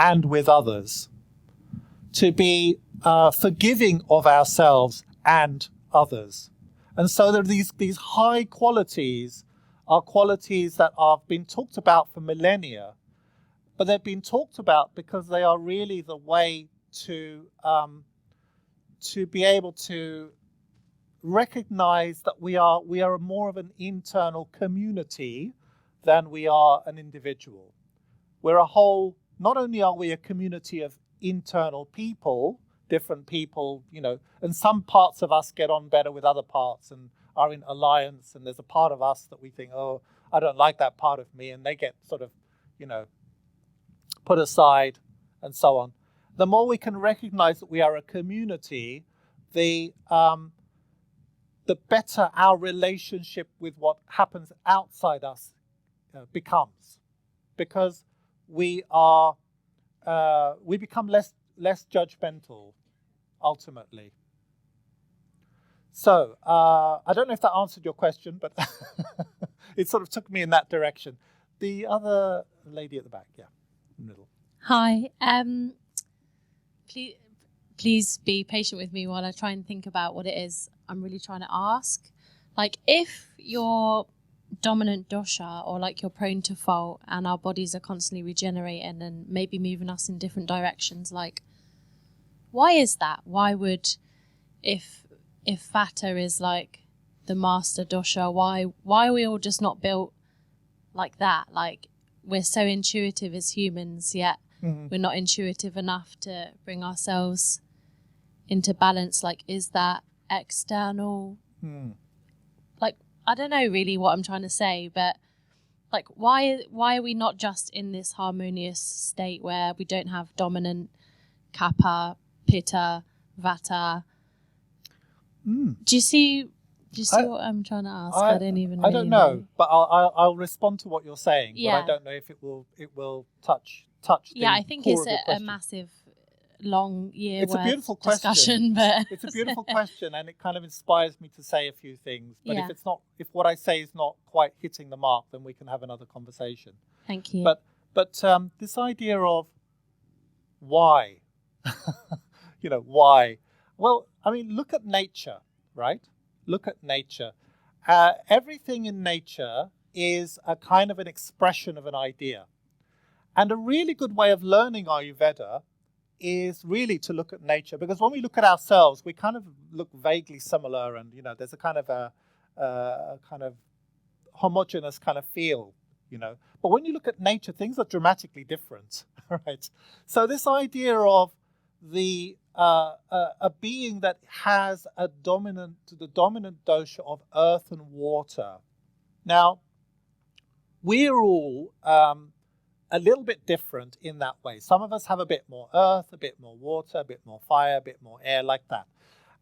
and with others, to be forgiving of ourselves and others. And so there are these high qualities are qualities that have been talked about for millennia, but they've been talked about because they are really the way to be able to recognize that we are more of an internal community than we are an individual. We're a whole, not only are we a community of internal people, different people, and some parts of us get on better with other parts and are in alliance, and there's a part of us that we think, oh, I don't like that part of me, and they get sort of, put aside and so on. The more we can recognize that we are a community, the better our relationship with what happens outside us becomes, because we become less judgmental ultimately. So I don't know if that answered your question, but it sort of took me in that direction. The other lady at the back, yeah, in the middle. Hi. Please be patient with me while I try and think about what it is I'm really trying to ask. Like, if you're dominant dosha, or like you're prone to fault, and our bodies are constantly regenerating and maybe moving us in different directions, like, why is that? Why would, if vata is like the master dosha, why are we all just not built like that? Like, we're so intuitive as humans, yet we're not intuitive enough to bring ourselves into balance. Like, is that external? Like, I don't know really what I'm trying to say, but like, why are we not just in this harmonious state where we don't have dominant kapha, pitta, vata? Do you see what I'm trying to ask? I don't even. I don't know, but I'll respond to what you're saying. Yeah. But I don't know if it will touch. Yeah, I think it's a massive, long year. It's a beautiful discussion, but it's a beautiful question, and it kind of inspires me to say a few things. But yeah. if what I say is not quite hitting the mark, then we can have another conversation. Thank you. But this idea of why, why? Well, I mean, look at nature, right? Look at nature. Everything in nature is a kind of an expression of an idea. And a really good way of learning Ayurveda is really to look at nature, because when we look at ourselves, we kind of look vaguely similar, and there's a kind of a kind of homogeneous kind of feel, But when you look at nature, things are dramatically different, right? So this idea of a being that has the dominant dosha of earth and water. Now, we're all a little bit different in that way. Some of us have a bit more earth, a bit more water, a bit more fire, a bit more air, like that.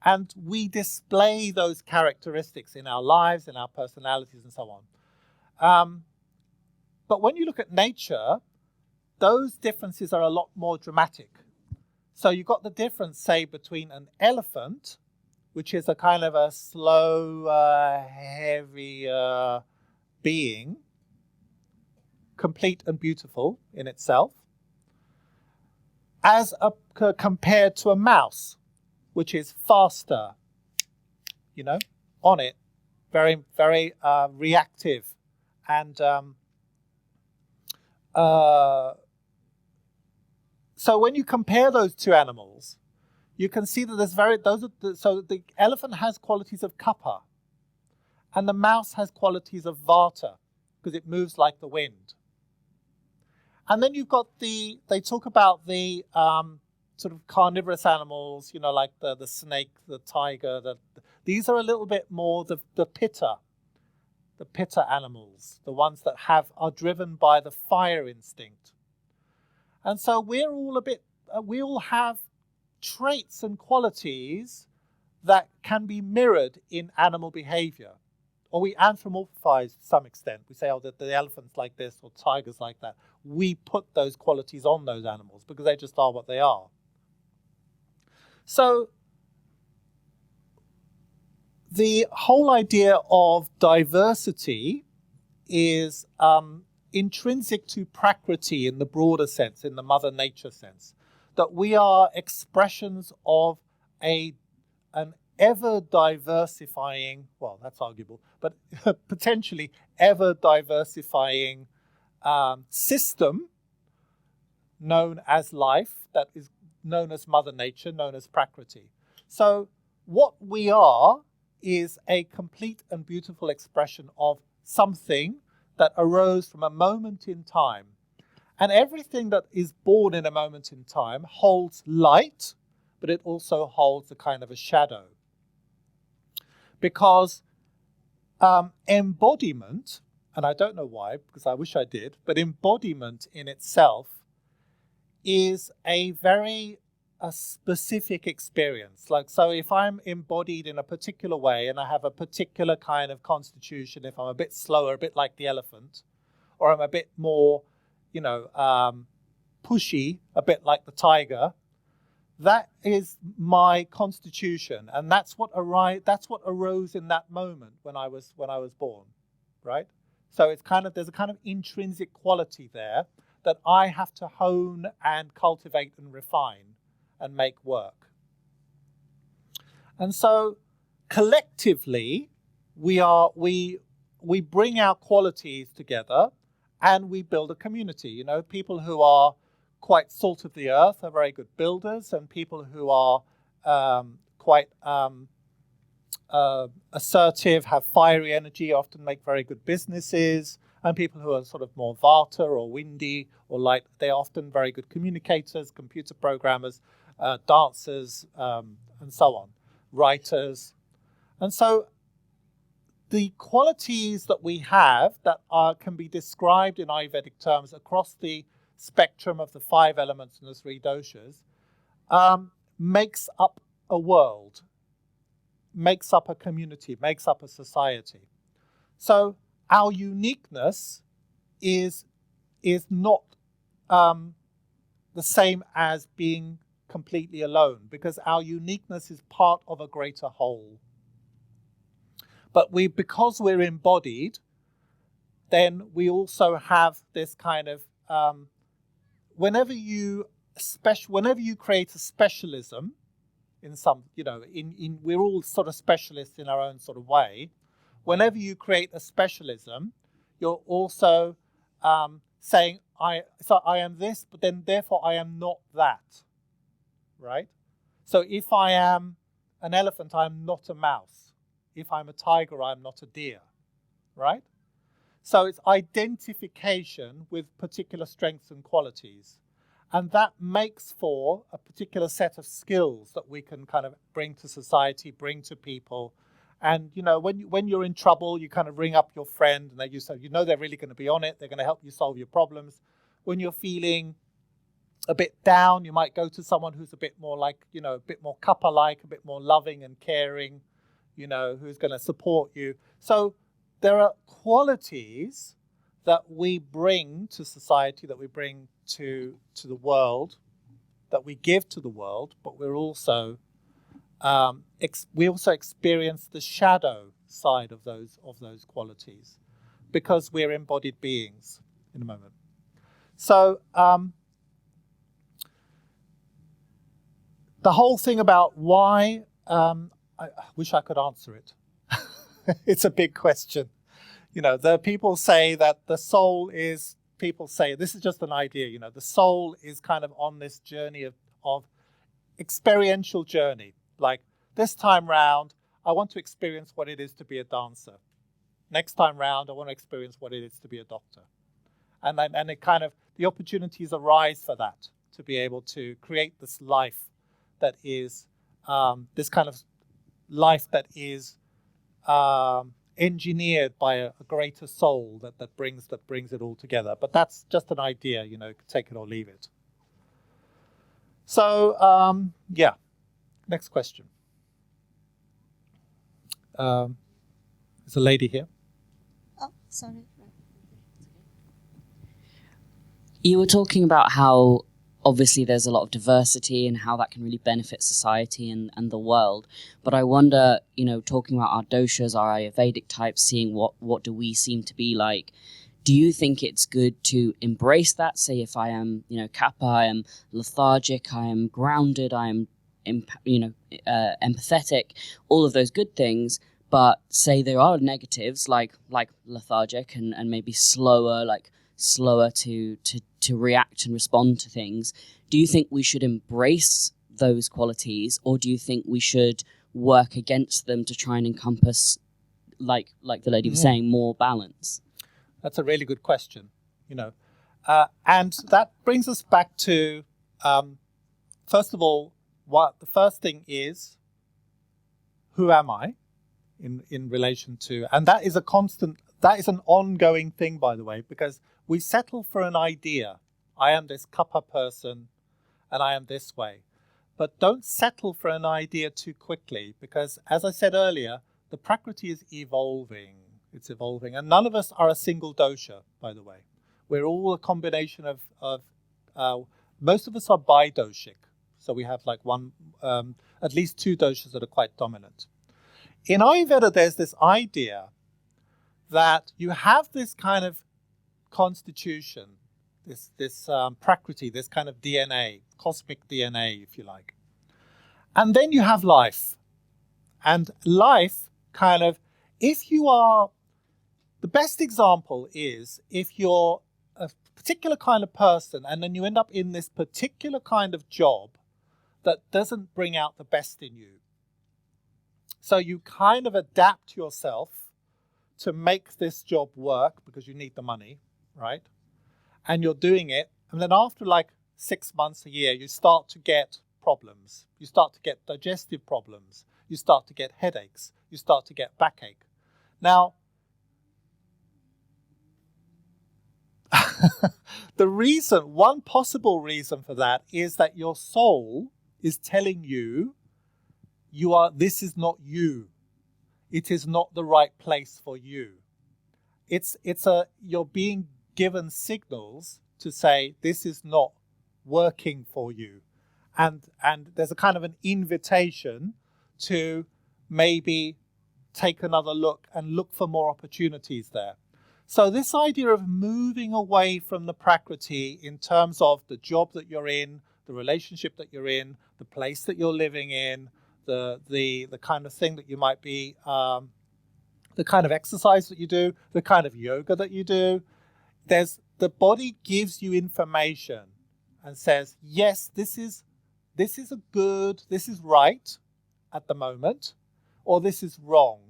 And we display those characteristics in our lives, in our personalities, and so on. But when you look at nature, those differences are a lot more dramatic. So you've got the difference, say, between an elephant, which is a kind of a slow, heavy being, complete and beautiful in itself, as compared to a mouse, which is faster, on it, very, very reactive, and so when you compare those two animals, you can see that so the elephant has qualities of kapha, and the mouse has qualities of vata, because it moves like the wind. And then you've got they talk about the sort of carnivorous animals, like the snake, the tiger. These are a little bit more the pitta animals, the ones that are driven by the fire instinct. And so we all have traits and qualities that can be mirrored in animal behavior. Or we anthropomorphize to some extent. We say, the elephant's like this, or tiger's like that. We put those qualities on those animals because they just are what they are. So the whole idea of diversity is intrinsic to Prakriti in the broader sense, in the Mother Nature sense, that we are expressions of an ever diversifying, well, that's arguable, but potentially ever diversifying system known as life, that is known as Mother Nature, known as Prakriti. So what we are is a complete and beautiful expression of something that arose from a moment in time. And everything that is born in a moment in time holds light, but it also holds a kind of a shadow. Because embodiment, and I don't know why, because I wish I did, but embodiment in itself is a very specific experience. Like, so if I'm embodied in a particular way and I have a particular kind of constitution, if I'm a bit slower, a bit like the elephant, or I'm a bit more, pushy, a bit like the tiger, that is my constitution, and that's what arose in that moment when I was born, right? So it's there's a kind of intrinsic quality there that I have to hone and cultivate and refine and make work. And so collectively we bring our qualities together and we build a community. People who are quite salt of the earth are very good builders, and people who are quite assertive, have fiery energy, often make very good businesses, and people who are sort of more vata or windy or light, they're often very good communicators, computer programmers, dancers, and so on, writers. And so the qualities that we have that can be described in Ayurvedic terms across the spectrum of the 5 elements and the 3 doshas makes up a world, makes up a community, makes up a society. So our uniqueness is not the same as being completely alone, because our uniqueness is part of a greater whole. But because we're embodied, then we also have this kind of whenever you create a specialism in some, we're all sort of specialists in our own sort of way. Whenever you create a specialism, you're also saying, I am this, but then therefore I am not that, right? So if I am an elephant, I'm not a mouse. If I'm a tiger, I'm not a deer, right? So it's identification with particular strengths and qualities. And that makes for a particular set of skills that we can kind of bring to society, bring to people. And, when you're in trouble, you kind of ring up your friend and they're really going to be on it. They're going to help you solve your problems. When you're feeling a bit down, you might go to someone who's a bit more like, a bit more kappa-like, a bit more loving and caring, who's going to support you. So there are qualities that we bring to society, that we bring to the world, that we give to the world, but we're also we also experience the shadow side of those qualities, because we're embodied beings in a moment. So the whole thing about why, I wish I could answer it. It's a big question. The people say that the soul is, people say, this is just an idea, the soul is kind of on this journey of experiential journey. Like, this time round, I want to experience what it is to be a dancer. Next time round, I want to experience what it is to be a doctor. And it kind of, the opportunities arise for that, to be able to create this life that is, this kind of life that is engineered by a greater soul that brings it all together. But that's just an idea, take it or leave it. So, yeah. Next question. There's a lady here. Oh, sorry. You were talking about how obviously there's a lot of diversity and how that can really benefit society and the world. But I wonder, talking about our doshas, our Ayurvedic types, seeing what do we seem to be like, Do you think it's good to embrace that? Say if I am, kapha, I am lethargic, I am grounded, I am, empathetic, all of those good things, but say there are negatives like lethargic and maybe slower to react and respond to things. Do you think we should embrace those qualities, or do you think we should work against them to try and encompass, like the lady was saying, more balance? That's a really good question, and that brings us back to, first of all, what the first thing is, who am I in relation to, and that is an ongoing thing, by the way, because we settle for an idea. I am this kapha person and I am this way. But don't settle for an idea too quickly, because as I said earlier, the Prakriti is evolving. It's evolving. And none of us are a single dosha, by the way. We're all a combination of most of us are bidoshic. So we have at least two doshas that are quite dominant. In Ayurveda, there's this idea that you have this kind of constitution, this Prakriti, this kind of DNA, cosmic DNA, if you like. And then you have life. And life kind of, the best example is if you're a particular kind of person and then you end up in this particular kind of job that doesn't bring out the best in you. So you kind of adapt yourself to make this job work because you need the money, right? And you're doing it. And then after 6 months, a year, you start to get problems. You start to get digestive problems. You start to get headaches. You start to get backache. Now, one possible reason for that is that your soul is telling you, this is not you. It is not the right place for you. You're being given signals to say, this is not working for you. And there's a kind of an invitation to maybe take another look and look for more opportunities there. So this idea of moving away from the Prakriti in terms of the job that you're in, the relationship that you're in, the place that you're living in, the kind of thing that you might be, the kind of exercise that you do, the kind of yoga that you do, the body gives you information and says, yes, this is right at the moment, or this is wrong.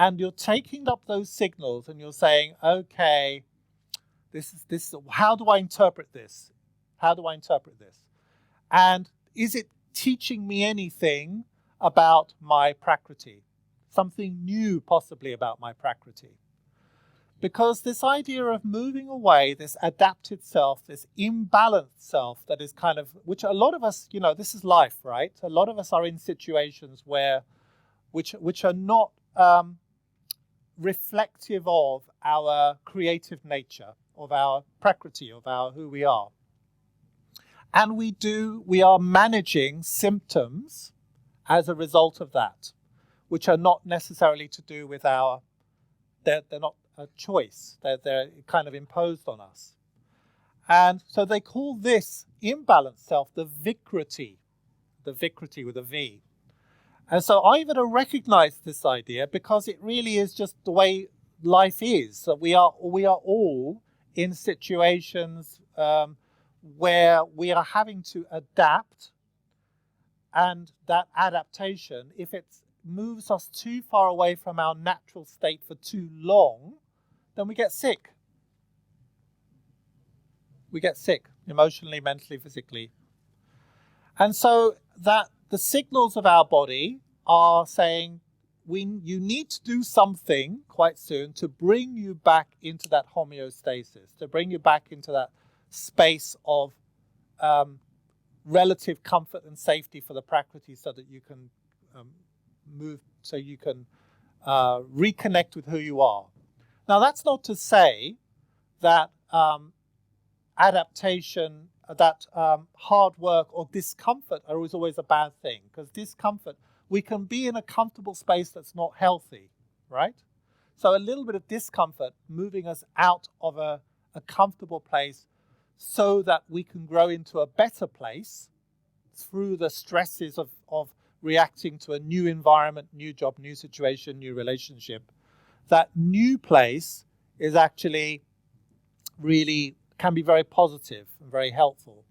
And you're taking up those signals and you're saying, okay, this. How do I interpret this? How do I interpret this? And is it teaching me anything about my Prakriti? Something new possibly about my Prakriti? Because this idea of moving away, this adapted self, this imbalanced self that is kind of, which a lot of us, this is life, right? A lot of us are in situations which are not reflective of our creative nature, of our Prakriti, of our who we are. And we are managing symptoms as a result of that, which are not necessarily to do with they're not a choice, they're kind of imposed on us. And so they call this imbalanced self the Vikriti with a V. And so Ayurveda recognized this idea because it really is just the way life is. So we are all in situations where we are having to adapt, and that adaptation, if it moves us too far away from our natural state for too long, then we get sick. We get sick emotionally, mentally, physically. And so that the signals of our body are saying, you need to do something quite soon to bring you back into that homeostasis, to bring you back into that space of relative comfort and safety for the Prakriti, so that you can move, so you can reconnect with who you are. Now, that's not to say that adaptation, that hard work or discomfort is always a bad thing, because discomfort, we can be in a comfortable space that's not healthy, right? So a little bit of discomfort moving us out of a comfortable place so that we can grow into a better place through the stresses of reacting to a new environment, new job, new situation, new relationship. That new place is actually really can be very positive and very helpful.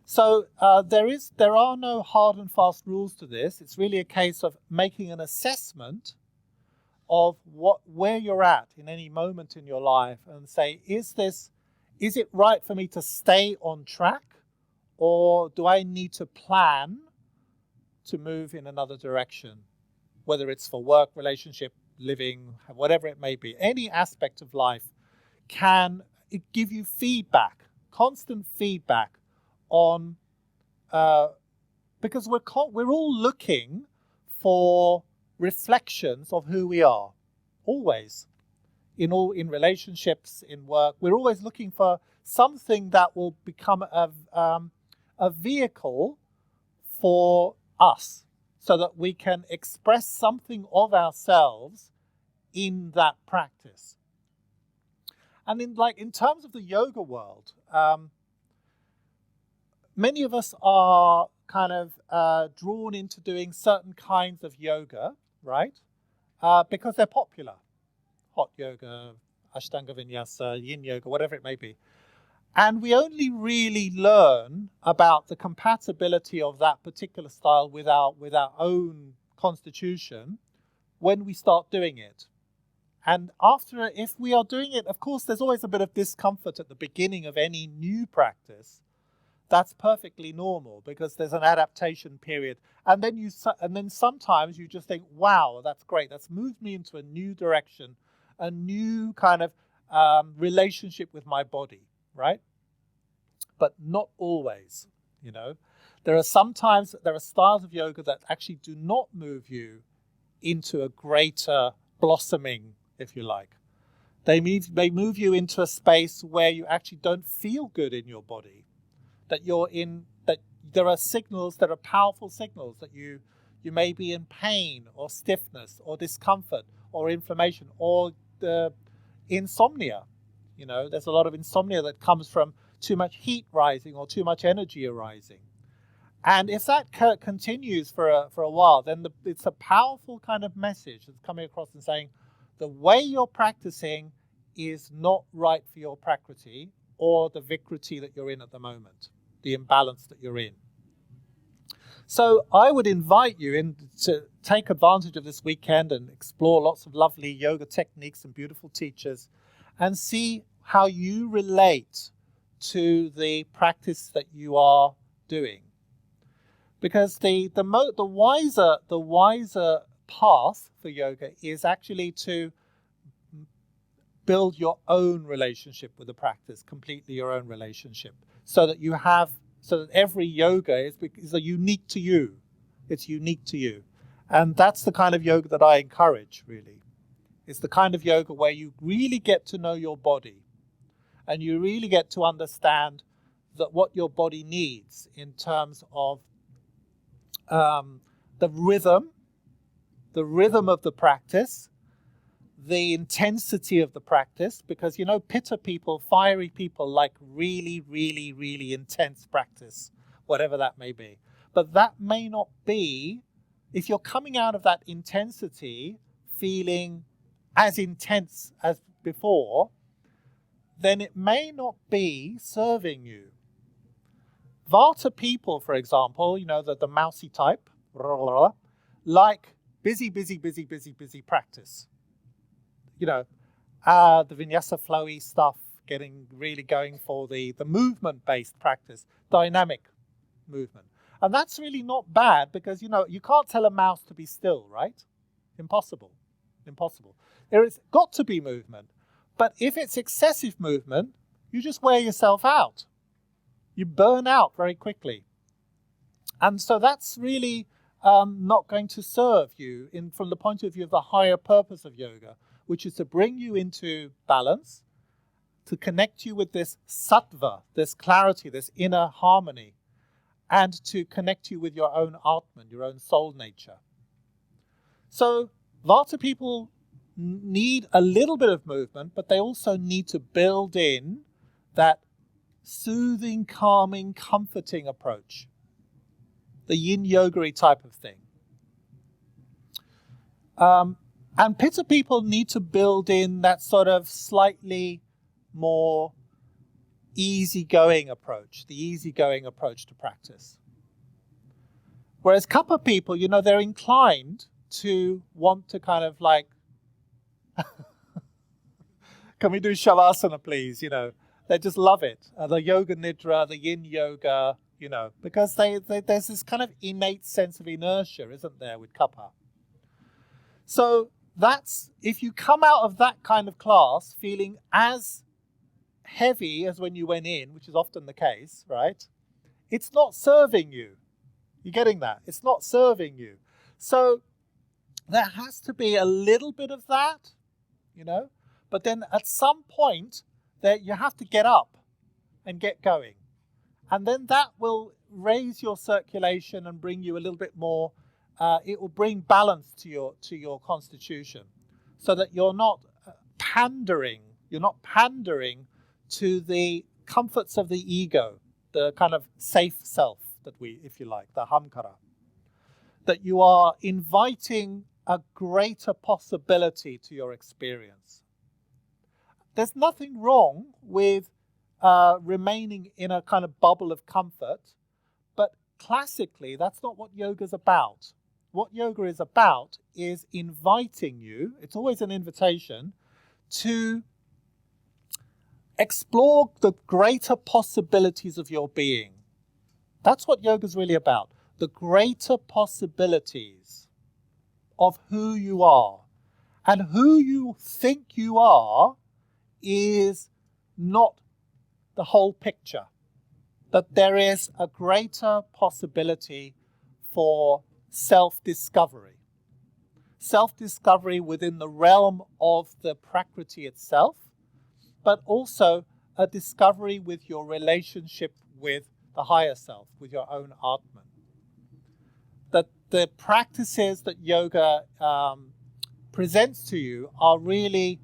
So there are no hard and fast rules to this. It's really a case of making an assessment of where you're at in any moment in your life and say, is it right for me to stay on track, or do I need to plan to move in another direction, whether it's for work, relationship, living, whatever it may be. Any aspect of life can give you feedback, constant feedback on, because we're all looking for reflections of who we are, always. In relationships, in work, we're always looking for something that will become a vehicle for us, so that we can express something of ourselves in that practice. And in terms of the yoga world, many of us are kind of drawn into doing certain kinds of yoga, right? Because they're popular. Hot yoga, Ashtanga Vinyasa, Yin yoga, whatever it may be. And we only really learn about the compatibility of that particular style with our own constitution when we start doing it. And if we are doing it, of course, there's always a bit of discomfort at the beginning of any new practice. That's perfectly normal because there's an adaptation period. And then sometimes you just think, wow, that's great. That's moved me into a new direction, a new kind of relationship with my body. Right? But not always, There are styles of yoga that actually do not move you into a greater blossoming, if you like. They move you into a space where you actually don't feel good in your body, that there are signals that are powerful signals that you may be in pain or stiffness or discomfort or inflammation or insomnia. There's a lot of insomnia that comes from too much heat rising or too much energy arising. And if that continues for a while, then it's a powerful kind of message that's coming across and saying, the way you're practicing is not right for your prakriti or the vikriti that you're in at the moment, the imbalance that you're in. So I would invite you to take advantage of this weekend and explore lots of lovely yoga techniques and beautiful teachers, and see how you relate to the practice that you are doing. Because the wiser path for yoga is actually to build your own relationship with the practice, completely your own relationship, so that every yoga is unique to you. It's unique to you. And that's the kind of yoga that I encourage, really. It's the kind of yoga where you really get to know your body and you really get to understand what your body needs in terms of the rhythm of the practice, the intensity of the practice, because pitta people, fiery people like really, really, really intense practice, whatever that may be. But that may not be, if you're coming out of that intensity feeling as intense as before, then it may not be serving you. Vata people, for example, the mousy type, like busy practice. The vinyasa flowy stuff, really going for the movement-based practice, dynamic movement. And that's really not bad because, you can't tell a mouse to be still, right? Impossible. There has got to be movement. But if it's excessive movement, you just wear yourself out. You burn out very quickly. And so that's really not going to serve you from the point of view of the higher purpose of yoga, which is to bring you into balance, to connect you with this sattva, this clarity, this inner harmony, and to connect you with your own Atman, your own soul nature. So Vata people need a little bit of movement, but they also need to build in that soothing, calming, comforting approach. The yin yoga type of thing. And Pitta people need to build in that sort of slightly more easygoing approach, the easygoing approach to practice. Whereas Kapha people, they're inclined to want to kind of like, can we do Shavasana, please? They just love it. The Yoga Nidra, the Yin Yoga, because there's this kind of innate sense of inertia, isn't there, with Kapha? So that's, if you come out of that kind of class feeling as heavy as when you went in, which is often the case, right? It's not serving you. You're getting that? It's not serving you. So there has to be a little bit of that, but then at some point that you have to get up and get going. And then that will raise your circulation and bring you a little bit more, it will bring balance to your constitution, so that you're not pandering to the comforts of the ego, the kind of safe self that if you like, the hamkara. That you are inviting a greater possibility to your experience. There's nothing wrong with remaining in a kind of bubble of comfort, but classically, that's not what yoga's about. What yoga is about is inviting you, it's always an invitation, to explore the greater possibilities of your being. That's what yoga's really about. The greater possibilities of who you are. And who you think you are is not the whole picture. That there is a greater possibility for self-discovery. Self-discovery within the realm of the Prakriti itself, but also a discovery with your relationship with the higher self, with your own Atman. That the practices that yoga presents to you are really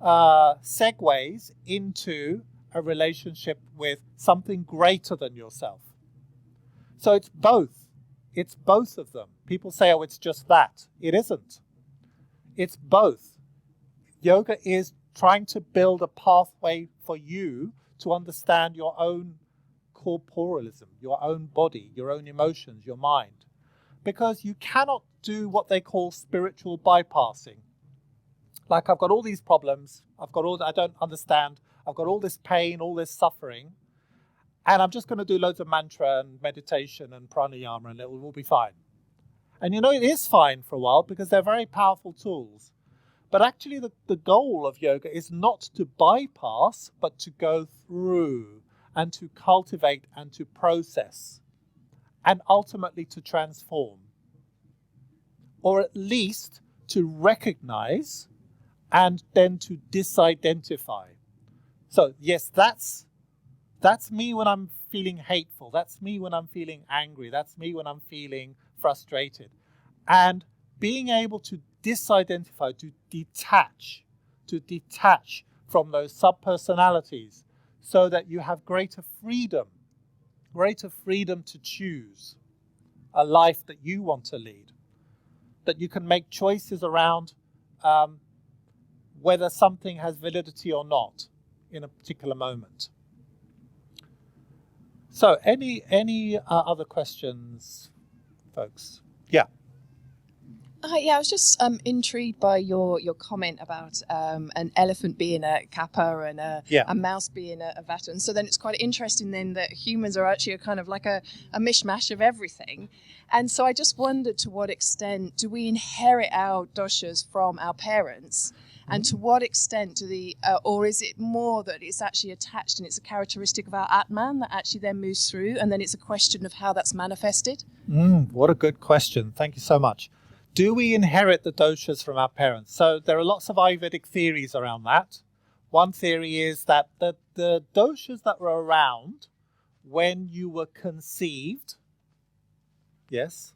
segues into a relationship with something greater than yourself. So it's both. It's both of them. People say, oh, it's just that. It isn't. It's both. Yoga is trying to build a pathway for you to understand your own corporalism, your own body, your own emotions, your mind. Because you cannot do what they call spiritual bypassing. Like, I've got all these problems, I don't understand, I've got all this pain, all this suffering, and I'm just going to do loads of mantra and meditation and pranayama and it will all be fine. And it is fine for a while because they're very powerful tools. But actually the goal of yoga is not to bypass, but to go through and to cultivate and to process and ultimately to transform. Or at least to recognize and then to disidentify. So yes, that's me when I'm feeling hateful. That's me when I'm feeling angry. That's me when I'm feeling frustrated. And being able to disidentify, to detach from those subpersonalities so that you have greater freedom to choose a life that you want to lead. That you can make choices around whether something has validity or not in a particular moment. So, any other questions, folks? Yeah. Yeah, I was just intrigued by your comment about an elephant being a kappa and a mouse being a vata. And so then it's quite interesting then that humans are actually kind of like a mishmash of everything. And so I just wondered, to what extent do we inherit our doshas from our parents? And to what extent or is it more that it's actually attached and it's a characteristic of our Atman that actually then moves through, and then it's a question of how that's manifested? What a good question. Thank you so much. Do we inherit the doshas from our parents? So there are lots of Ayurvedic theories around that. One theory is that the doshas that were around when you were conceived, yes,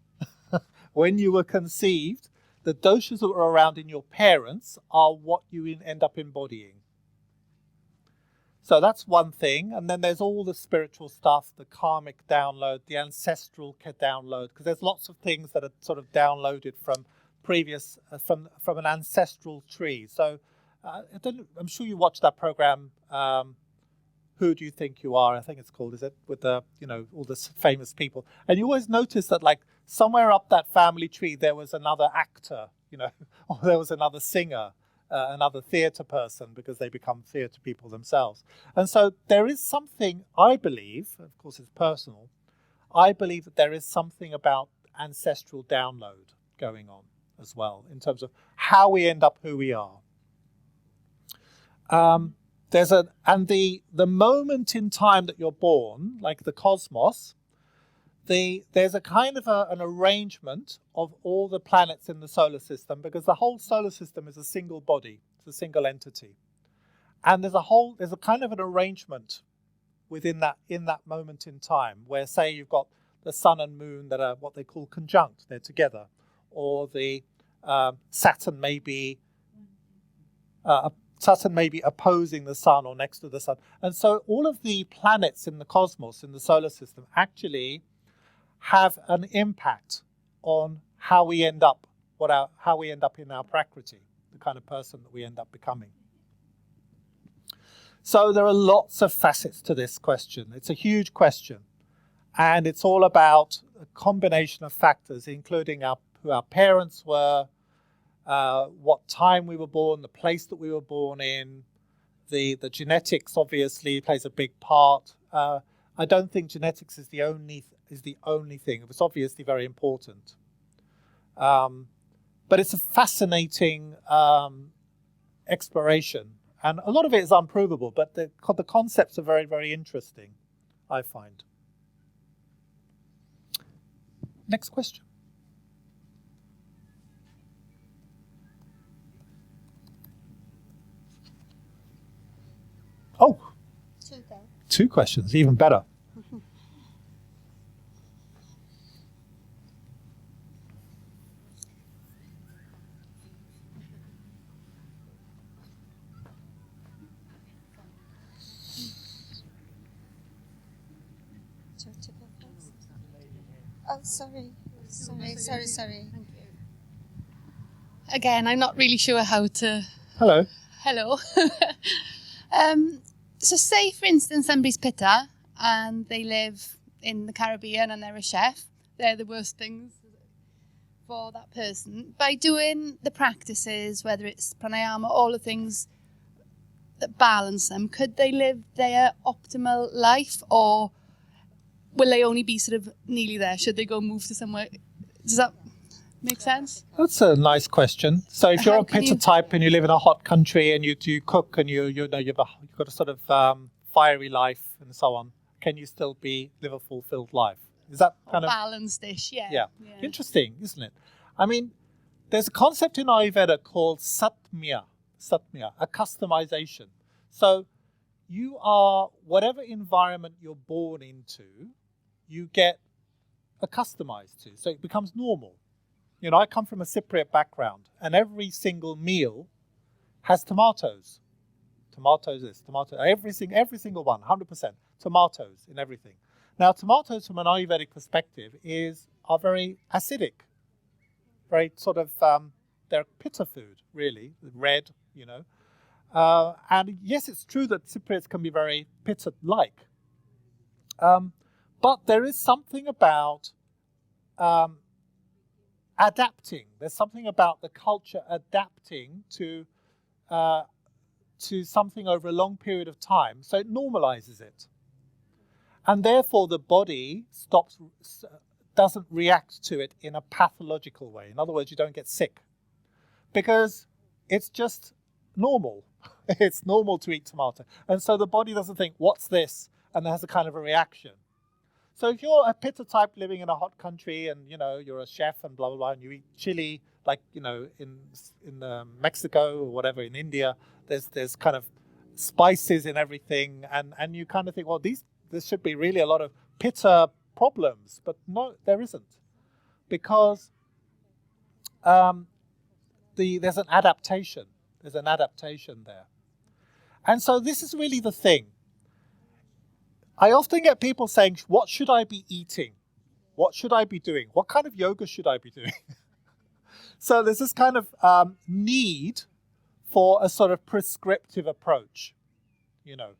when you were conceived, the doshas that were around in your parents are what you end up embodying. So that's one thing. And then there's all the spiritual stuff, the karmic download, the ancestral download, because there's lots of things that are sort of downloaded from previous, from an ancestral tree. So I'm sure you watched that program, Who Do You Think You Are? I think it's called, is it? With the, all the famous people. And you always notice that, like, somewhere up that family tree, there was another actor, or there was another singer, another theatre person, because they become theatre people themselves. And so there is something, I believe, of course it's personal, I believe that there is something about ancestral download going on as well, in terms of how we end up who we are. The moment in time that you're born, like the cosmos, there's a kind of an arrangement of all the planets in the solar system, because the whole solar system is a single body, it's a single entity. And there's a kind of an arrangement in that moment in time, where, say, you've got the sun and moon that are what they call conjunct, they're together, or the Saturn may be opposing the sun or next to the sun. And so all of the planets in the cosmos, in the solar system, actually have an impact on how we end up in our prakriti, the kind of person that we end up becoming. So there are lots of facets to this question. It's a huge question, and it's all about a combination of factors, including who our parents were, what time we were born, the place that we were born in, the genetics obviously plays a big part. I don't think genetics is the only thing. It's obviously very important, but it's a fascinating exploration, and a lot of it is unprovable. But the concepts are very, very interesting, I find. Next question. Oh, two questions, even better. Oh, sorry. Again, I'm not really sure how to... Hello. So say, for instance, somebody's pitta and they live in the Caribbean and they're a chef. They're the worst things for that person. By doing the practices, whether it's pranayama, all the things that balance them, could they live their optimal life, or will they only be sort of nearly there? Should they go move to somewhere? Does that make sense? That's a nice question. So if you're a pitta type and you live in a hot country and you cook and you've got a sort of fiery life and so on, can you still live a fulfilled life? Is that kind of balanced-ish? Yeah. Interesting, isn't it? I mean, there's a concept in Ayurveda called satmya, a customization. So you are, whatever environment you're born into, you get accustomed to. So it becomes normal. I come from a Cypriot background, and every single meal has tomatoes. Every single one, 100%. Tomatoes in everything. Now, tomatoes from an Ayurvedic perspective are very acidic. Very sort of, they're pitta food, really, red, And yes, it's true that Cypriots can be very pitta-like. But there is something about adapting. There's something about the culture adapting to something over a long period of time, so it normalizes it. And therefore the body doesn't react to it in a pathological way. In other words, you don't get sick, because it's just normal. It's normal to eat tomato. And so the body doesn't think, what's this? And there has a kind of a reaction. So if you're a pitta type living in a hot country and, you're a chef and blah, blah, blah, and you eat chili, like, in Mexico or whatever, in India, there's kind of spices in everything. And you kind of think, well, there should be really a lot of pitta problems. But no, there isn't. Because there's an adaptation. There's an adaptation there. And so this is really the thing. I often get people saying, what should I be eating? What should I be doing? What kind of yoga should I be doing? So there's this kind of need for a sort of prescriptive approach, you know.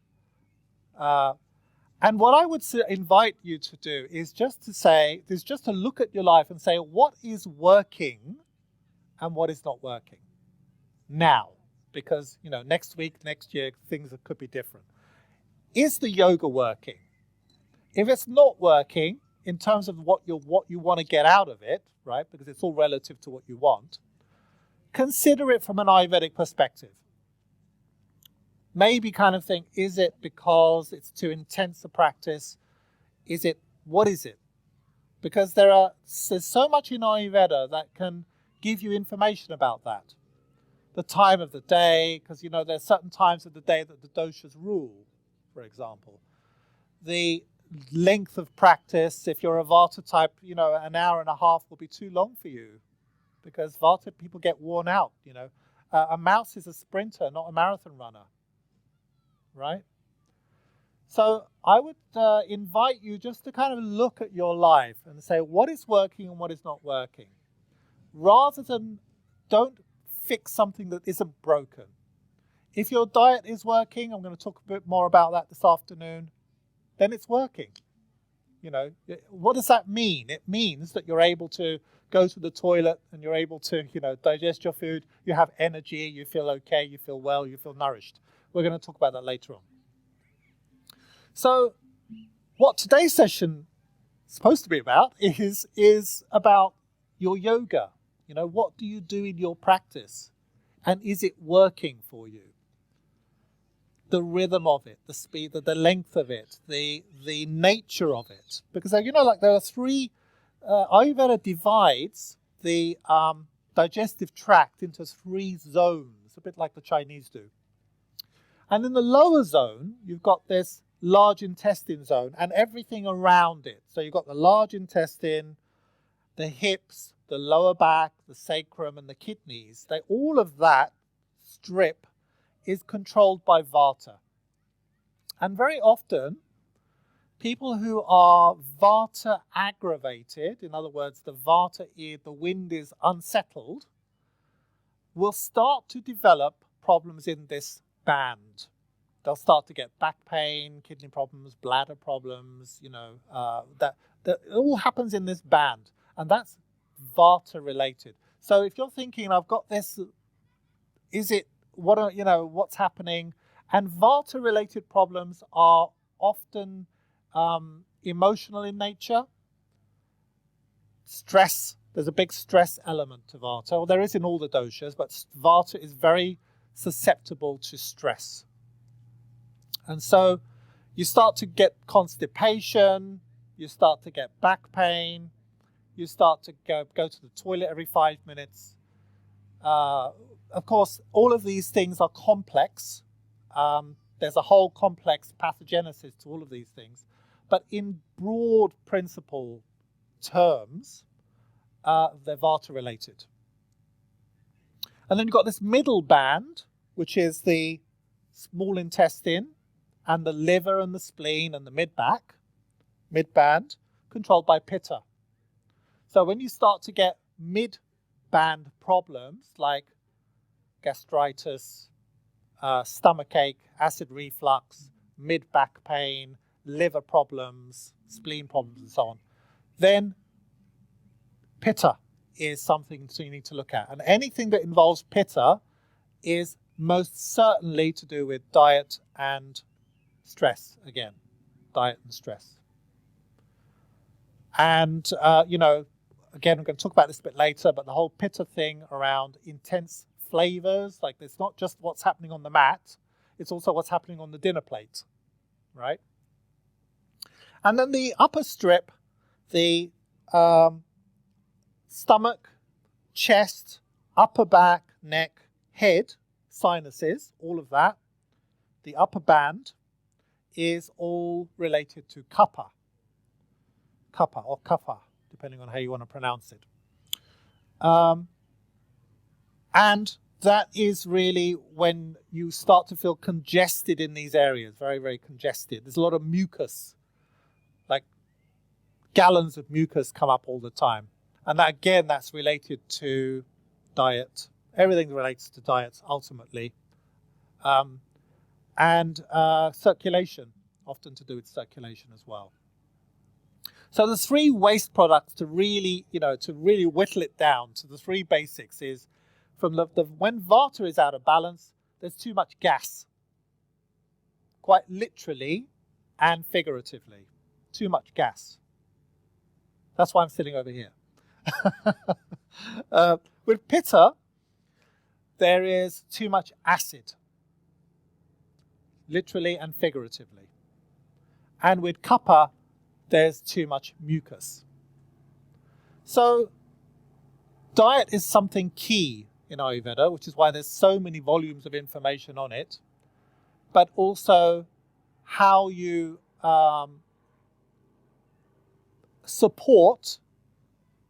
And what I would invite you to do is just to look at your life and say, what is working and what is not working now? Because, you know, next week, next year, things could be different. Is the yoga working? If it's not working in terms of what you want to get out of it, right, because it's all relative to what you want, consider it from an Ayurvedic perspective. Maybe kind of think, is it because it's too intense a practice? What is it? Because there's so much in Ayurveda that can give you information about that. The time of the day, because, you know, there's certain times of the day that the doshas rule, for example. The length of practice, if you're a Vata type, you know, an hour and a half will be too long for you, because Vata people get worn out, you know. A mouse is a sprinter, not a marathon runner. Right? So I would invite you just to kind of look at your life and say what is working and what is not working. Rather than don't fix something that isn't broken. If your diet is working, I'm going to talk a bit more about that this afternoon, then it's working. You know, what does that mean? It means that you're able to go to the toilet and you're able to, you know, digest your food, you have energy, you feel okay, you feel well, you feel nourished. We're going to talk about that later on. So what today's session is supposed to be about is about your yoga. You know, what do you do in your practice? And is it working for you? The rhythm of it, the speed, the length of it, the nature of it. Because, you know, like there are three, Ayurveda divides the digestive tract into three zones, a bit like the Chinese do. And in the lower zone, you've got this large intestine zone and everything around it. So you've got the large intestine, the hips, the lower back, the sacrum, and the kidneys. All of that strip is controlled by Vata. And very often, people who are Vata aggravated, in other words, the wind is unsettled, will start to develop problems in this band. They'll start to get back pain, kidney problems, bladder problems, you know, that it all happens in this band, and that's Vata related. So if you're thinking, I've got this, what's happening? And Vata related problems are often emotional in nature. Stress, there's a big stress element to Vata. Well, there is in all the doshas, but Vata is very susceptible to stress. And so you start to get constipation, you start to get back pain, you start to go to the toilet every 5 minutes. Of course, all of these things are complex. There's a whole complex pathogenesis to all of these things. But in broad principle terms, they're Vata related. And then you've got this middle band, which is the small intestine and the liver and the spleen and the mid-band, controlled by Pitta. So when you start to get mid-band problems like gastritis, stomachache, acid reflux, mid-back pain, liver problems, spleen problems and so on, then Pitta is something you need to look at. And anything that involves Pitta is most certainly to do with diet and stress, again, diet and stress. And, again, I'm going to talk about this a bit later, but the whole Pitta thing around intense flavors, like it's not just what's happening on the mat, it's also what's happening on the dinner plate, right? And then the upper strip, the stomach, chest, upper back, neck, head, sinuses, all of that, the upper band is all related to kapha or kapha, depending on how you want to pronounce it. And that is really when you start to feel congested in these areas, very, very congested. There's a lot of mucus, like gallons of mucus come up all the time. And that, again, that's related to diet. Everything relates to diet, ultimately. And circulation, often to do with circulation as well. So the three waste products to really whittle it down to the three basics is from when Vata is out of balance, there's too much gas. Quite literally and figuratively. Too much gas. That's why I'm sitting over here. With Pitta, there is too much acid. Literally and figuratively. And with Kapha, there's too much mucus. So diet is something key in Ayurveda, which is why there's so many volumes of information on it, but also how you support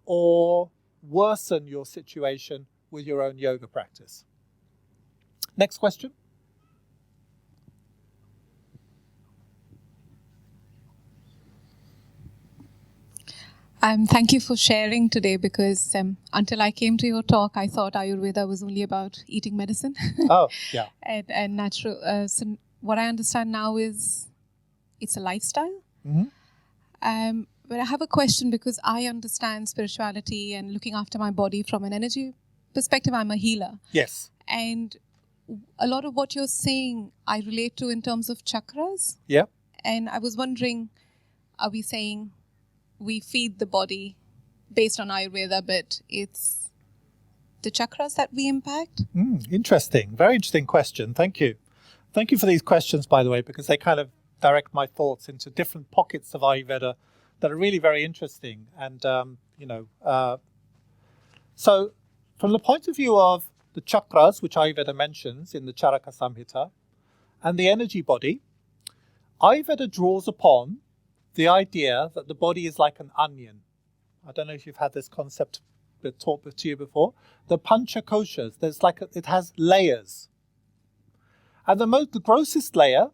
or worsen your situation with your own yoga practice. Next question. Thank you for sharing today, because until I came to your talk, I thought Ayurveda was only about eating medicine. Oh, yeah. and natural. So what I understand now is it's a lifestyle. Mm-hmm. But I have a question, because I understand spirituality and looking after my body from an energy perspective. I'm a healer. Yes. And a lot of what you're saying, I relate to in terms of chakras. Yeah. And I was wondering, are we saying we feed the body based on Ayurveda, but it's the chakras that we impact? Interesting. Very interesting question. Thank you. Thank you for these questions, by the way, because they kind of direct my thoughts into different pockets of Ayurveda that are really very interesting. And, so from the point of view of the chakras, which Ayurveda mentions in the Charaka Samhita, and the energy body, Ayurveda draws upon the idea that the body is like an onion. I don't know if you've had this concept taught to you before. The panchakoshas, it has layers. And the grossest layer,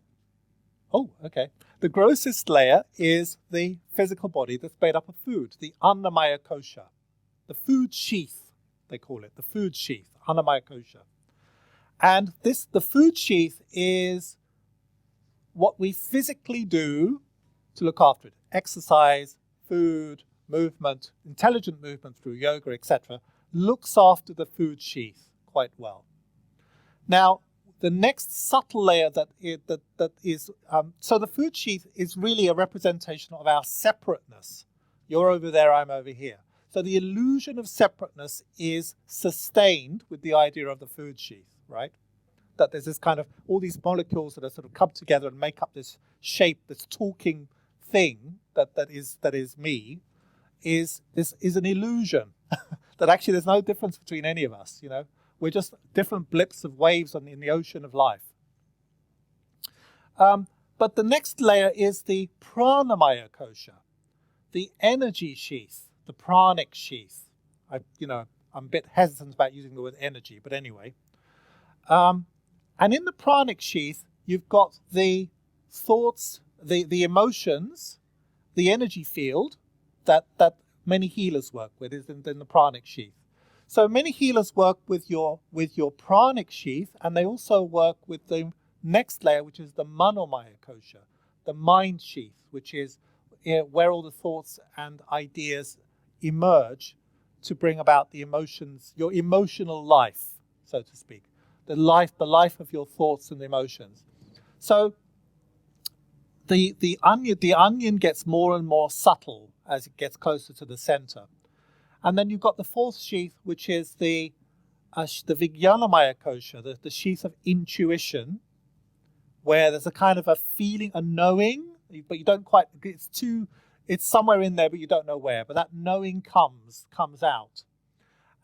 the grossest layer is the physical body that's made up of food, the Annamaya kosha, the food sheath, they call it, the food sheath, Annamaya kosha. And the food sheath is what we physically do to look after it. Exercise, food, movement, intelligent movement through yoga, etc., looks after the food sheath quite well. Now, the next subtle layer so the food sheath is really a representation of our separateness. You're over there, I'm over here. So the illusion of separateness is sustained with the idea of the food sheath, right? That there's this kind of, all these molecules that are sort of come together and make up this shape, this talking thing that is me, is an illusion. That actually there's no difference between any of us, We're just different blips of waves in the ocean of life. But the next layer is the pranamaya kosha, the energy sheath, the pranic sheath. I'm a bit hesitant about using the word energy, but anyway. And in the pranic sheath, you've got the thoughts, the emotions, the energy field that many healers work with is in the pranic sheath. So many healers work with your pranic sheath, and they also work with the next layer, which is the manomaya kosha, the mind sheath, which is where all the thoughts and ideas emerge to bring about the emotions, your emotional life, so to speak, the life of your thoughts and emotions. So the onion gets more and more subtle as it gets closer to the center. And then you've got the fourth sheath, which is the Vijnanamaya kosha, the sheath of intuition, where there's a kind of a feeling, a knowing, but you don't quite, it's somewhere in there, but you don't know where. But that knowing comes out.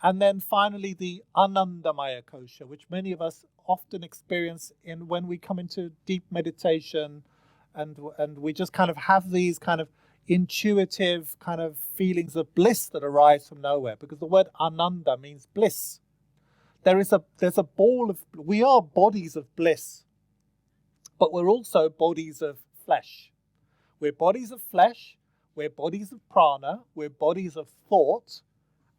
And then finally the Anandamaya kosha, which many of us often experience when we come into deep meditation, and we just kind of have these kind of intuitive kind of feelings of bliss that arise from nowhere, because the word ananda means bliss. there's a ball of, we are bodies of bliss, but we're also bodies of flesh. We're bodies of flesh, we're bodies of prana, we're bodies of thought,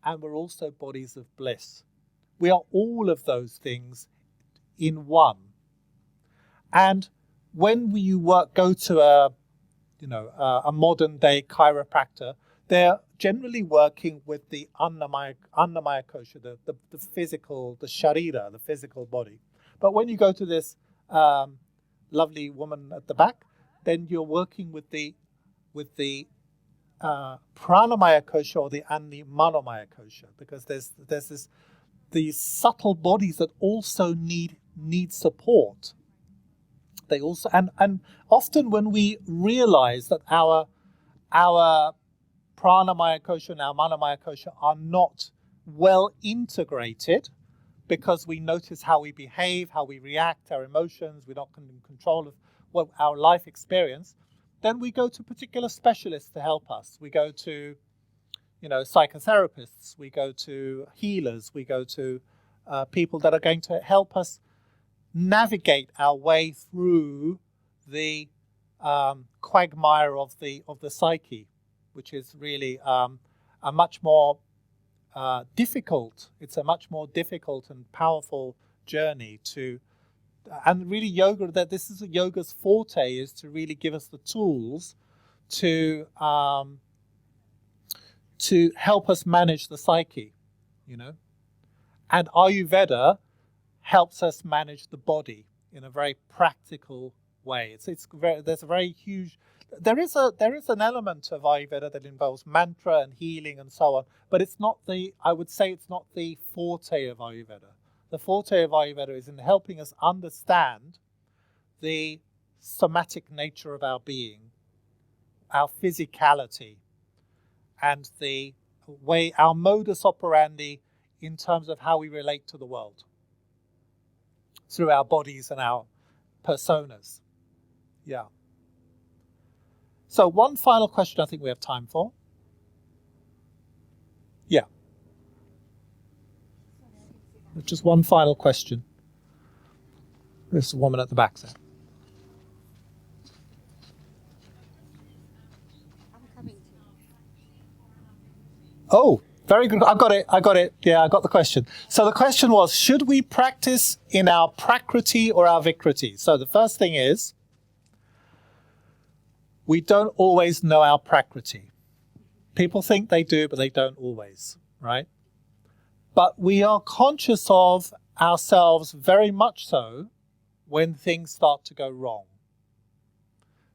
and we're also bodies of bliss. We are all of those things in one. And when you go to a modern day chiropractor, they're generally working with the annamaya kosha, the physical, the sharira, the physical body. But when you go to this lovely woman at the back, then you're working with the pranamaya kosha or the manomaya kosha, because there's these subtle bodies that also need support. They also and often when we realize that our pranamaya kosha and our manomaya kosha are not well integrated, because we notice how we behave, how we react, our emotions, we're not in control of what our life experience, then we go to particular specialists to help us. We go to, psychotherapists, we go to healers, we go to people that are going to help us navigate our way through the quagmire of the psyche, which is really a much more difficult. It's a much more difficult and powerful journey to. And really, this is yoga's forte, is to really give us the tools to help us manage the psyche, And Ayurveda helps us manage the body in a very practical way. There is an element of Ayurveda that involves mantra and healing and so on, but it's not the forte of Ayurveda. The forte of Ayurveda is in helping us understand the somatic nature of our being, our physicality, and the way, our modus operandi in terms of how we relate to the world through our bodies and our personas. Yeah. So one final question I think we have time for. Yeah. Just one final question. There's a woman at the back there. I'm coming to you. Oh, very good. I got it. Yeah, I got the question. So the question was, should we practice in our prakriti or our vikriti? So the first thing is, we don't always know our prakriti. People think they do, but they don't always, right? But we are conscious of ourselves very much so when things start to go wrong.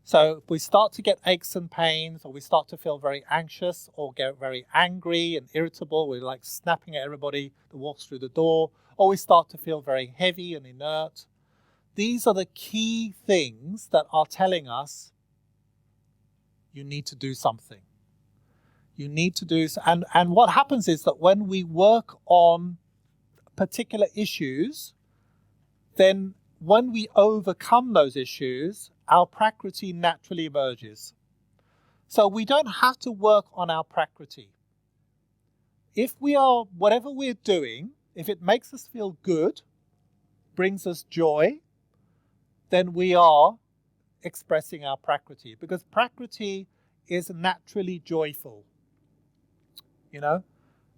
So if we start to get aches and pains, or we start to feel very anxious or get very angry and irritable, we're like snapping at everybody that walks through the door, or we start to feel very heavy and inert. These are the key things that are telling us you need to do something. You need to do, and what happens is that when we work on particular issues, then when we overcome those issues, our prakriti naturally emerges. So we don't have to work on our prakriti. Whatever we're doing, if it makes us feel good, brings us joy, then we are expressing our prakriti, because prakriti is naturally joyful.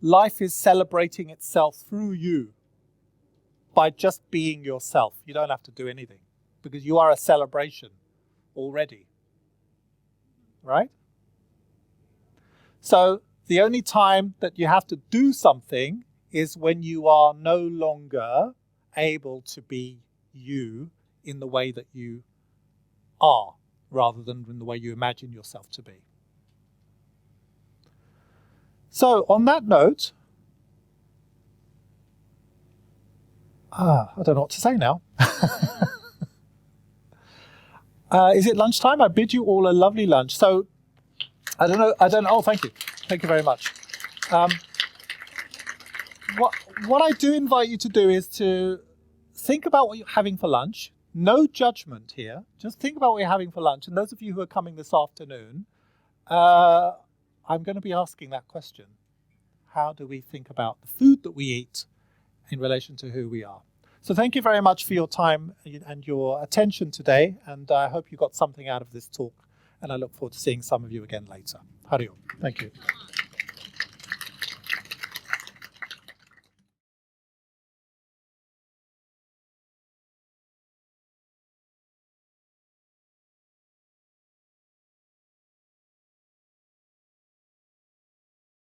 Life is celebrating itself through you by just being yourself. You don't have to do anything, because you are a celebration already, right? So the only time that you have to do something is when you are no longer able to be you in the way that you are, rather than in the way you imagine yourself to be. So on that note, I don't know what to say now. Is it lunchtime? I bid you all a lovely lunch. So I don't know. Oh, thank you. Thank you very much. What I do invite you to do is to think about what you're having for lunch. No judgment here. Just think about what you're having for lunch. And those of you who are coming this afternoon, I'm going to be asking that question. How do we think about the food that we eat in relation to who we are. So thank you very much for your time and your attention today, and I hope you got something out of this talk, and I look forward to seeing some of you again later. Hari Om. Thank you.